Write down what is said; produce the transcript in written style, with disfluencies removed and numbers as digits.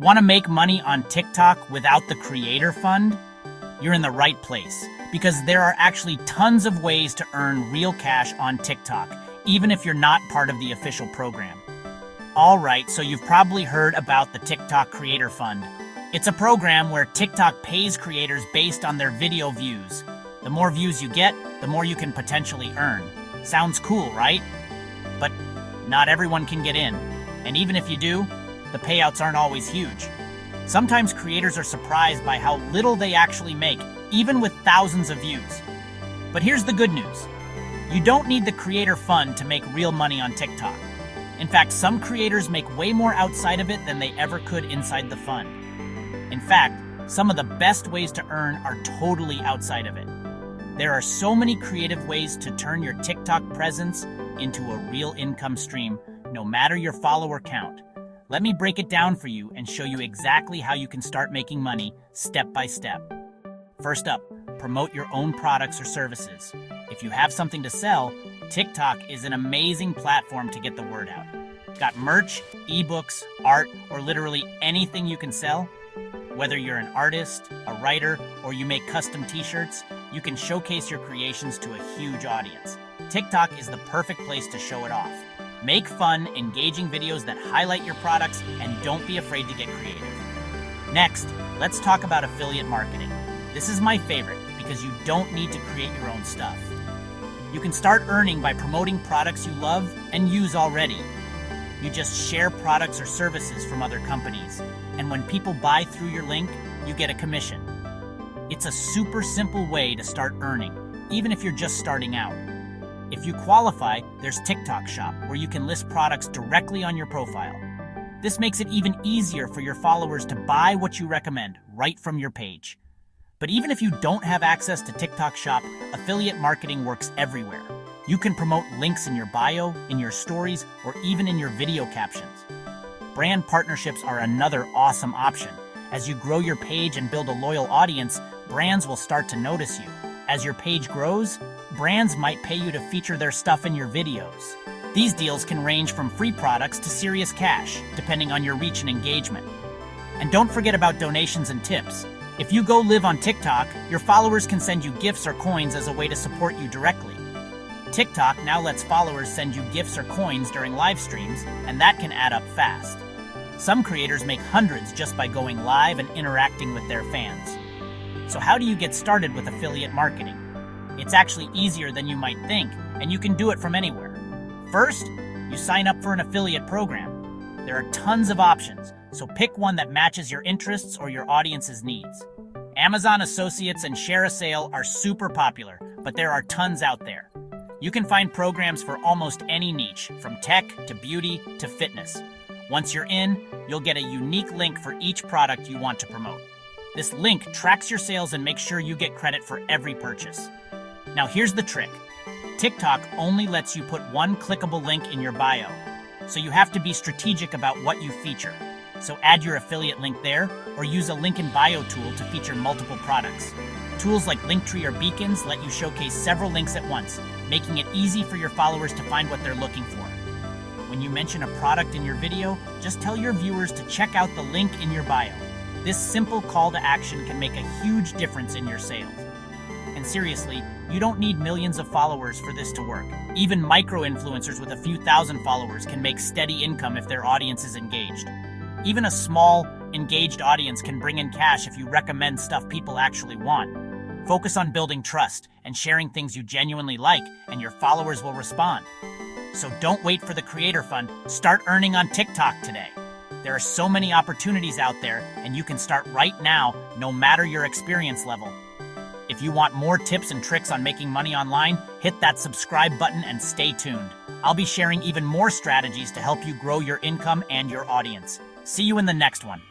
Want to make money on TikTok without the Creator Fund? You're in the right place, because there are actually tons of ways to earn real cash on TikTok, even if you're not part of the official program. Alright, so you've probably heard about the TikTok Creator Fund. It's a program where TikTok pays creators based on their video views. The more views you get, the more you can potentially earn. Sounds cool, right? But not everyone can get in. And even if you do, the payouts aren't always huge. Sometimes creators are surprised by how little they actually make, even with thousands of views. But here's the good news. You don't need the Creator Fund to make real money on TikTok. In fact, some creators make way more outside of it than they ever could inside the fund. In fact, some of the best ways to earn are totally outside of it. There are so many creative ways to turn your TikTok presence into a real income stream, no matter your follower count. Let me break it down for you and show you exactly how you can start making money step by step. First up, promote your own products or services. If you have something to sell, TikTok is an amazing platform to get the word out. Got merch, ebooks, art, or literally anything you can sell? Whether you're an artist, a writer, or you make custom t-shirts, you can showcase your creations to a huge audience. TikTok is the perfect place to show it off. Make fun, engaging videos that highlight your products, and don't be afraid to get creative. Next, let's talk about affiliate marketing. This is my favorite because you don't need to create your own stuff. You can start earning by promoting products you love and use already. You just share products or services from other companies, and when people buy through your link, you get a commission. It's a super simple way to start earning, even if you're just starting out. If you qualify, there's TikTok Shop, where you can list products directly on your profile. This makes it even easier for your followers to buy what you recommend right from your page. But even if you don't have access to TikTok Shop, affiliate marketing works everywhere. You can promote links in your bio, in your stories, or even in your video captions. Brand partnerships are another awesome option. As you grow your page and build a loyal audience, brands will start to notice you. As your page grows, brands might pay you to feature their stuff in your videos. These deals can range from free products to serious cash, depending on your reach and engagement. And don't forget about donations and tips. If you go live on TikTok, your followers can send you gifts or coins as a way to support you directly. TikTok now lets followers send you gifts or coins during live streams, and that can add up fast. Some creators make hundreds just by going live and interacting with their fans. So how do you get started with affiliate marketing? It's actually easier than you might think, and you can do it from anywhere. First, you sign up for an affiliate program. There are tons of options, so pick one that matches your interests or your audience's needs. Amazon Associates and ShareASale are super popular, but there are tons out there. You can find programs for almost any niche, from tech to beauty to fitness. Once you're in, you'll get a unique link for each product you want to promote. This link tracks your sales and makes sure you get credit for every purchase. Now here's the trick. TikTok only lets you put one clickable link in your bio, so you have to be strategic about what you feature. So add your affiliate link there, or use a link in bio tool to feature multiple products. Tools like Linktree or Beacons let you showcase several links at once, making it easy for your followers to find what they're looking for. When you mention a product in your video, just tell your viewers to check out the link in your bio. This simple call to action can make a huge difference in your sales. And seriously, you don't need millions of followers for this to work. Even micro-influencers with a few thousand followers can make steady income if their audience is engaged. Even a small, engaged audience can bring in cash if you recommend stuff people actually want. Focus on building trust and sharing things you genuinely like, and your followers will respond. So don't wait for the Creator Fund. Start earning on TikTok today. There are so many opportunities out there, and you can start right now, no matter your experience level. If you want more tips and tricks on making money online, hit that subscribe button and stay tuned. I'll be sharing even more strategies to help you grow your income and your audience. See you in the next one.